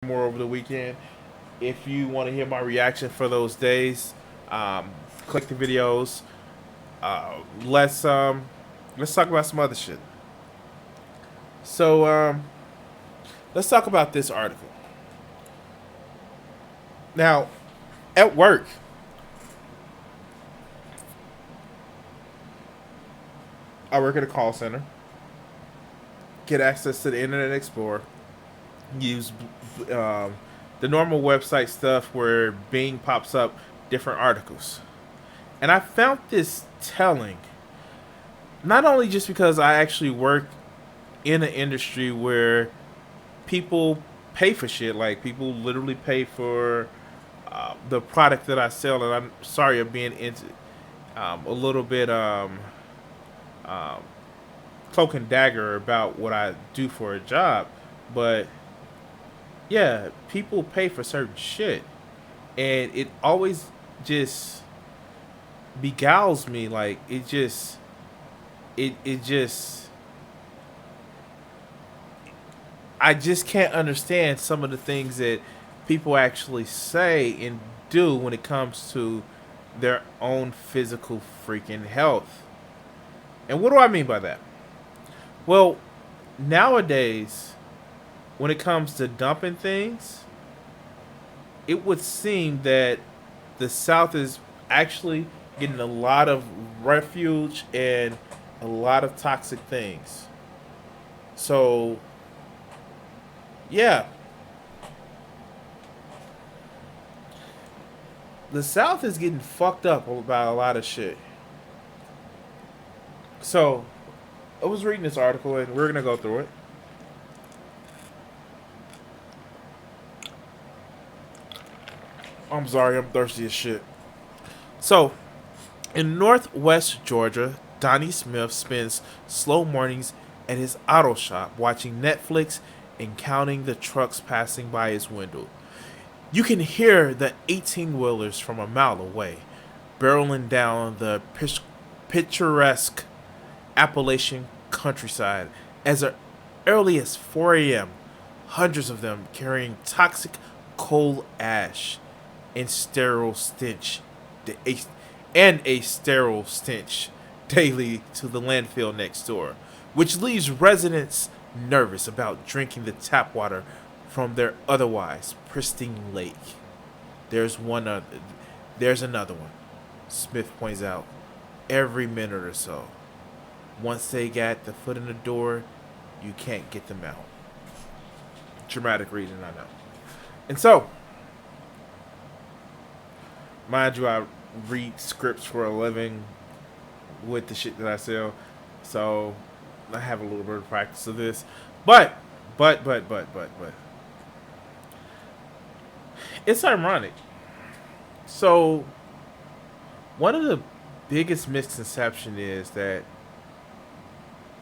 more over the weekend. If you want to hear my reaction for those days, click the videos. Let's talk about some other shit. So let's talk about this article. Now, at work, I work at a call center. Get access to the Internet Explorer. Use um, the normal website stuff where Bing pops up different articles. And I found this telling. Not only just because I actually work in an industry where people pay for shit, like people literally pay for the product that I sell, and I'm sorry I'm being into a little bit um, cloak and dagger about what I do for a job, but yeah, people pay for certain shit, and it always just beguiles me. Like it just I just can't understand some of the things that people actually say and do when it comes to their own physical freaking health. And what do I mean by that? Well, nowadays, when it comes to dumping things, it would seem that the South is actually getting a lot of refuge and a lot of toxic things. So, yeah, the South is getting fucked up about a lot of shit. So, I was reading this article and we're gonna go through it. I'm sorry, I'm thirsty as shit. So, in northwest Georgia, Donnie Smith spends slow mornings at his auto shop watching Netflix and counting the trucks passing by his window. You can hear the 18 wheelers from a mile away, barreling down the picturesque Appalachian countryside as early as 4 a.m., hundreds of them carrying toxic coal ash and sterile stench and a sterile stench daily to the landfill next door, which leaves residents nervous about drinking the tap water from their otherwise pristine lake. There's one other, there's another one, Smith points out, every minute or so. Once they got the foot in the door, you can't get them out. Dramatic reading, I know. And so, mind you, I read scripts for a living with the shit that I sell. So I have a little bit of practice of this. But, but. It's ironic. So, one of the biggest misconception is that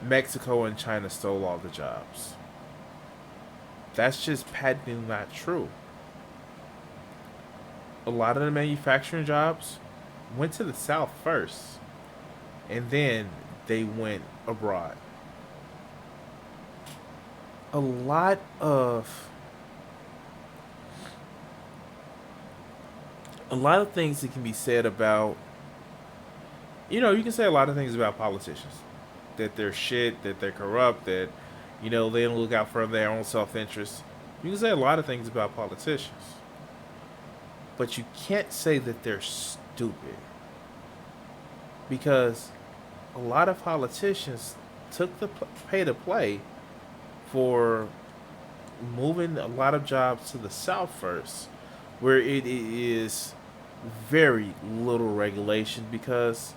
Mexico and China stole all the jobs. That's just patently not true. A lot of the manufacturing jobs went to the South first, and then they went abroad. A lot of things that can be said about, you can say a lot of things about politicians, that they're shit, that they're corrupt, that they don't look out for their own self interest. You can say a lot of things about politicians, but you can't say that they're stupid, because a lot of politicians took the pay to play for moving a lot of jobs to the South first, where it is very little regulation, because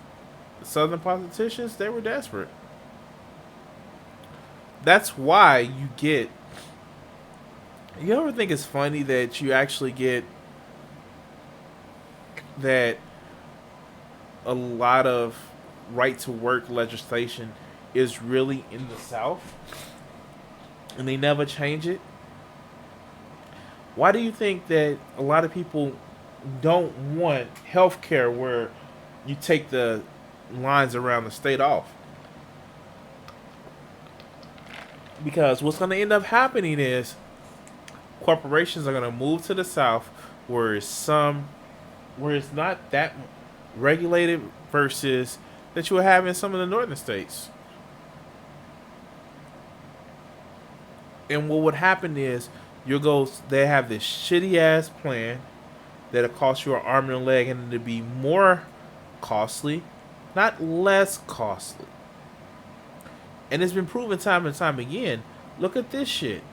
the Southern politicians, they were desperate. That's why you ever think it's funny that you actually get that a lot of right to work legislation is really in the South and they never change it? Why do you think that a lot of people don't want health care where you take the lines around the state off? Because what's going to end up happening is corporations are going to move to the south, where where it's not that regulated versus that you will have in some of the northern states. And what would happen is you'll go. They have this shitty ass plan that'll cost you an arm and a leg, and it'll be more costly, not less costly. And it's been proven time and time again. Look at this shit.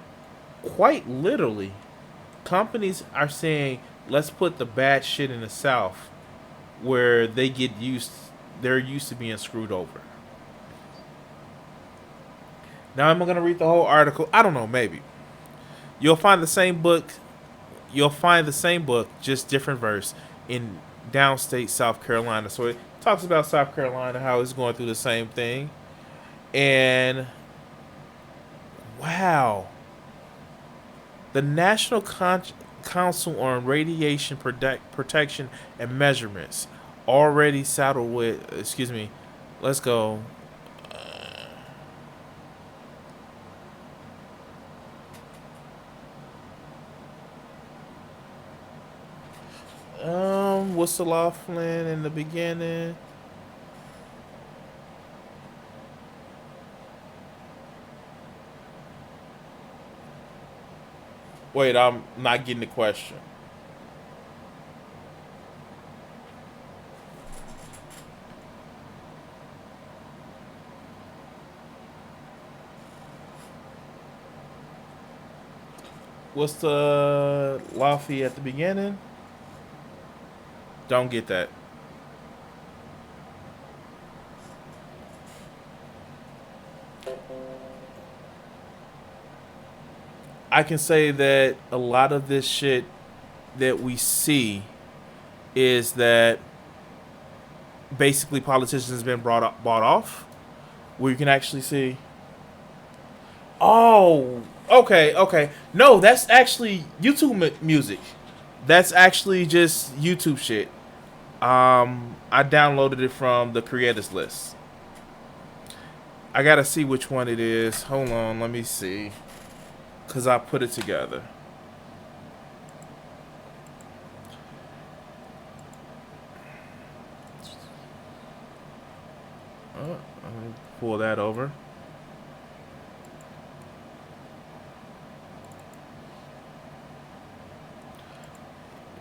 Quite literally, companies are saying, let's put the bad shit in the South where they're used to being screwed over. Now, am I going to read the whole article? I don't know, maybe. You'll find the same book. You'll find the same book, just different verse, in downstate South Carolina. So it talks about South Carolina, how it's going through the same thing. And wow, the National Council on Radiation Protection and Measurements already saddled with. Excuse me. Let's go. What's the Laughlin in the beginning? Wait, I'm not getting the question. What's the Laffy at the beginning? Don't get that. I can say that a lot of this shit that we see is that basically politicians have been bought off. Where you can actually see. Oh, okay, okay. No, that's actually YouTube music. That's actually just YouTube shit. I downloaded it from the creators list. I gotta see which one it is. Hold on, let me see. Cause I put it together. Let me pull that over.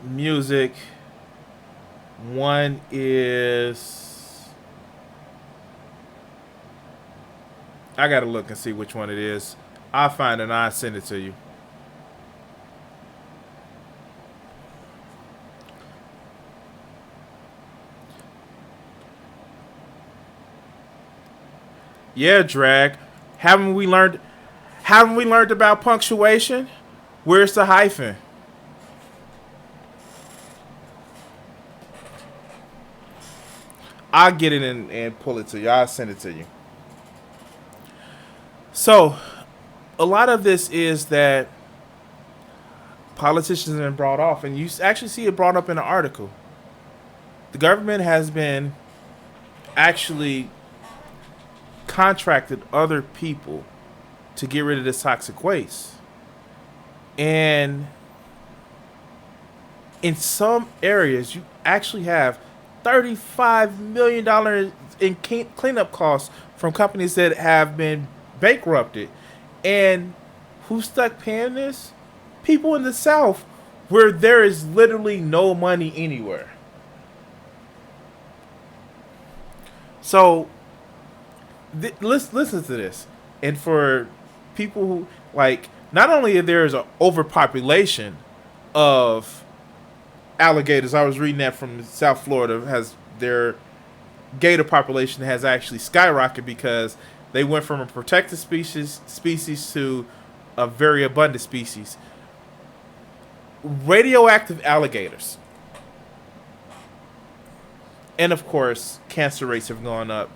Music. One is. I gotta look and see which one it is. I'll find it and I'll send it to you. Yeah, drag. Haven't we learned? Haven't we learned about punctuation? Where's the hyphen? I'll get it and pull it to you. I'll send it to you. So, a lot of this is that politicians have been brought off, and you actually see it brought up in an article. The government has been actually contracted other people to get rid of this toxic waste. And in some areas, you actually have $35 million in cleanup costs from companies that have been bankrupted. And who's stuck paying this? People in the South, where there is literally no money anywhere. So, listen to this. And for people who, like, not only there is an overpopulation of alligators. I was reading that from South Florida. Has their gator population has actually skyrocketed because they went from a protected species to a very abundant species. Radioactive alligators. And of course, cancer rates have gone up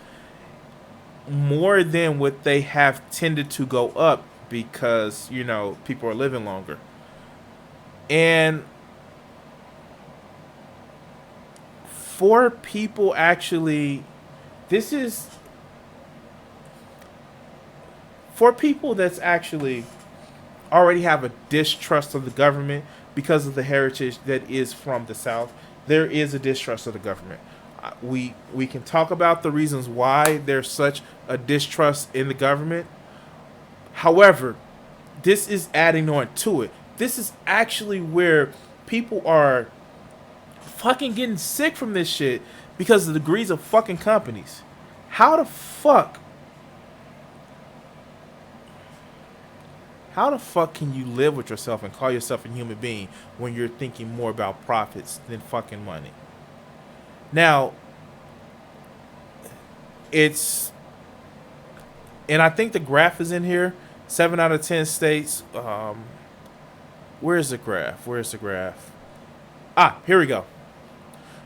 more than what they have tended to go up because, you know, people are living longer. And for people actually, this is for people that's actually already have a distrust of the government because of the heritage that is from the South. There is a distrust of the government. We can talk about the reasons why there's such a distrust in the government. However, this is adding on to it. This is actually where people are fucking getting sick from this shit because of the greed of fucking companies. How the fuck? How the fuck can you live with yourself and call yourself a human being when you're thinking more about profits than fucking money? Now, it's, and I think the graph is in here. 7 out of 10 states. Where's the graph? Where's the graph? Ah, here we go.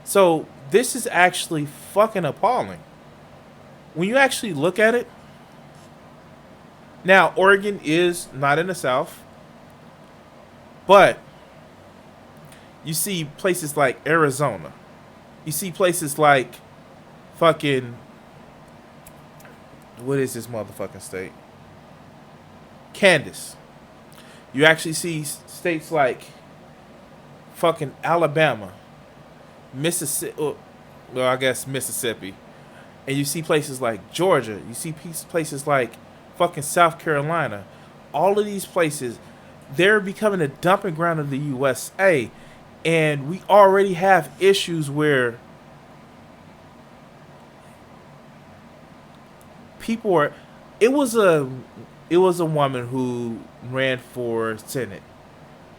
So this is actually fucking appalling. When you actually look at it, now Oregon is not in the South, but you see places like Arizona. You see places like fucking, what is this motherfucking state? Kansas. You actually see states like fucking Alabama, Mississippi. Well, I guess Mississippi. And you see places like Georgia. You see places like fucking South Carolina. All of these places, they're becoming a dumping ground of the USA. And we already have issues where people are. It was a woman who ran for Senate.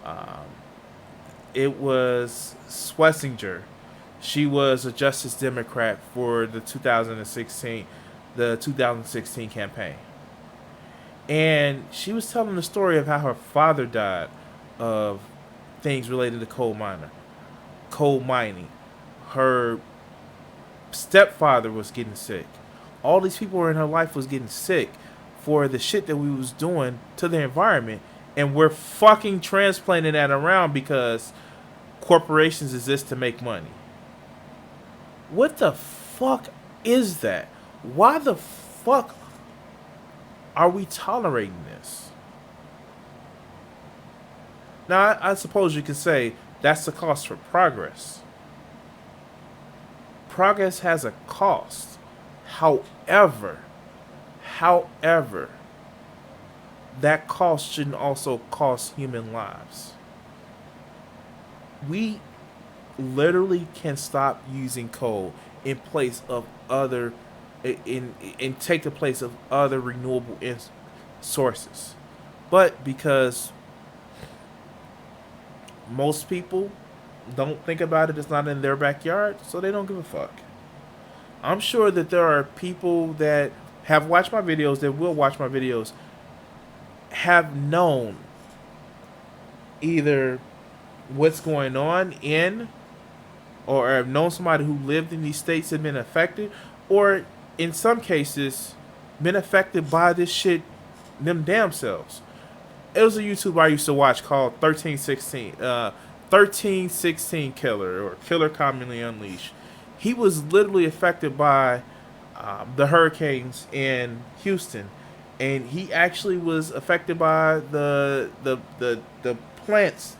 Um, it was Schlesinger. She was a Justice Democrat for the 2016 campaign. And she was telling the story of how her father died of things related to coal mining. Her stepfather was getting sick. All these people in her life was getting sick for the shit that we was doing to the environment. And we're fucking transplanting that around because corporations exist to make money. What the fuck is that? Why the fuck are we tolerating this? Now, I suppose you could say that's the cost for progress. Progress has a cost. However, that cost shouldn't also cost human lives. We literally can stop using coal in place of other in take the place of other renewable sources. But because most people don't think about it, it's not in their backyard, so they don't give a fuck. I'm sure that there are people that have watched my videos, that will watch my videos, have known either what's going on in, or have known somebody who lived in these states and been affected, or in some cases been affected by this shit them damn selves. It was a YouTuber I used to watch called 1316 Killer, or Killer Commonly Unleashed. He was literally affected by the hurricanes in Houston, and he actually was affected by the plants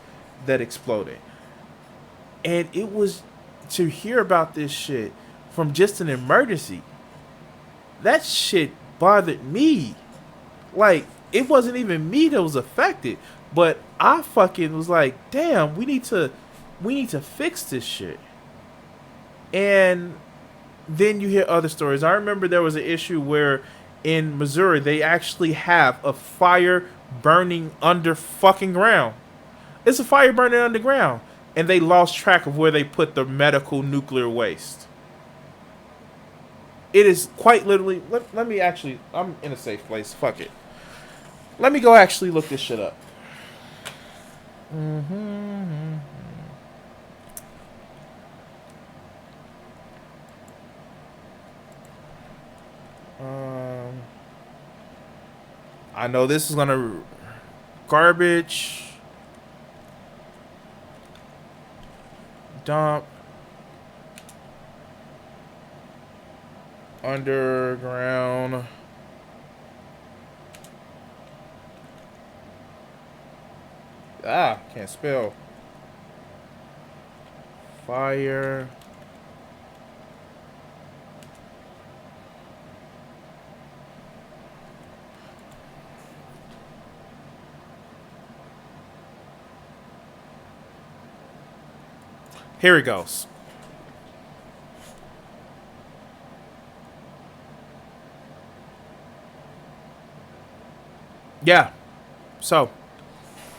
that exploded. And it was, to hear about this shit from just an emergency, that shit bothered me. Like, it wasn't even me that was affected, but I fucking was like, damn, we need to fix this shit. And then you hear other stories. I remember there was an issue where in Missouri they actually have a fire burning under fucking ground. It's a fire burning underground, and they lost track of where they put the medical nuclear waste. It is quite literally. Let me actually. I'm in a safe place. Fuck it. Let me go actually look this shit up. I know this is gonna garbage dump underground Can't spell. Fire. Here it goes. Yeah. So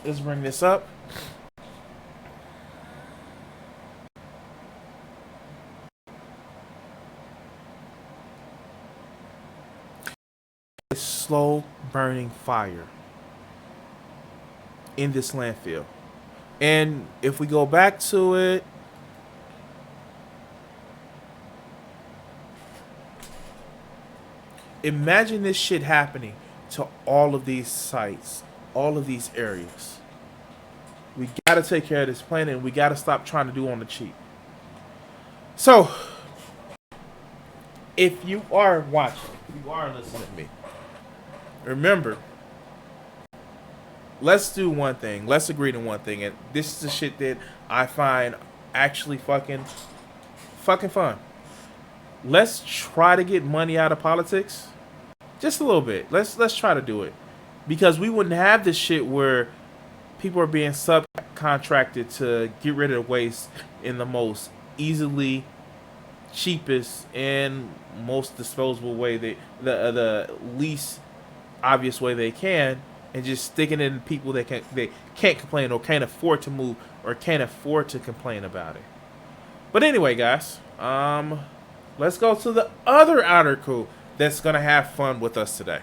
let's bring this up. A slow burning fire in this landfill. And if we go back to it, imagine this shit happening to all of these sites, all of these areas. We gotta take care of this planet and we gotta stop trying to do on the cheap. So, if you are watching, if you are listening to me, remember, let's do one thing. Let's agree to one thing. And this is the shit that I find actually fucking fun. Let's try to get money out of politics. Just a little bit. Let's try to do it. Because we wouldn't have this shit where people are being subcontracted to get rid of waste in the most easily cheapest and most disposable way, the least obvious way they can, and just sticking it in people that can't complain or can't afford to move or can't afford to complain about it. But anyway, guys, let's go to the other outer crew that's gonna have fun with us today.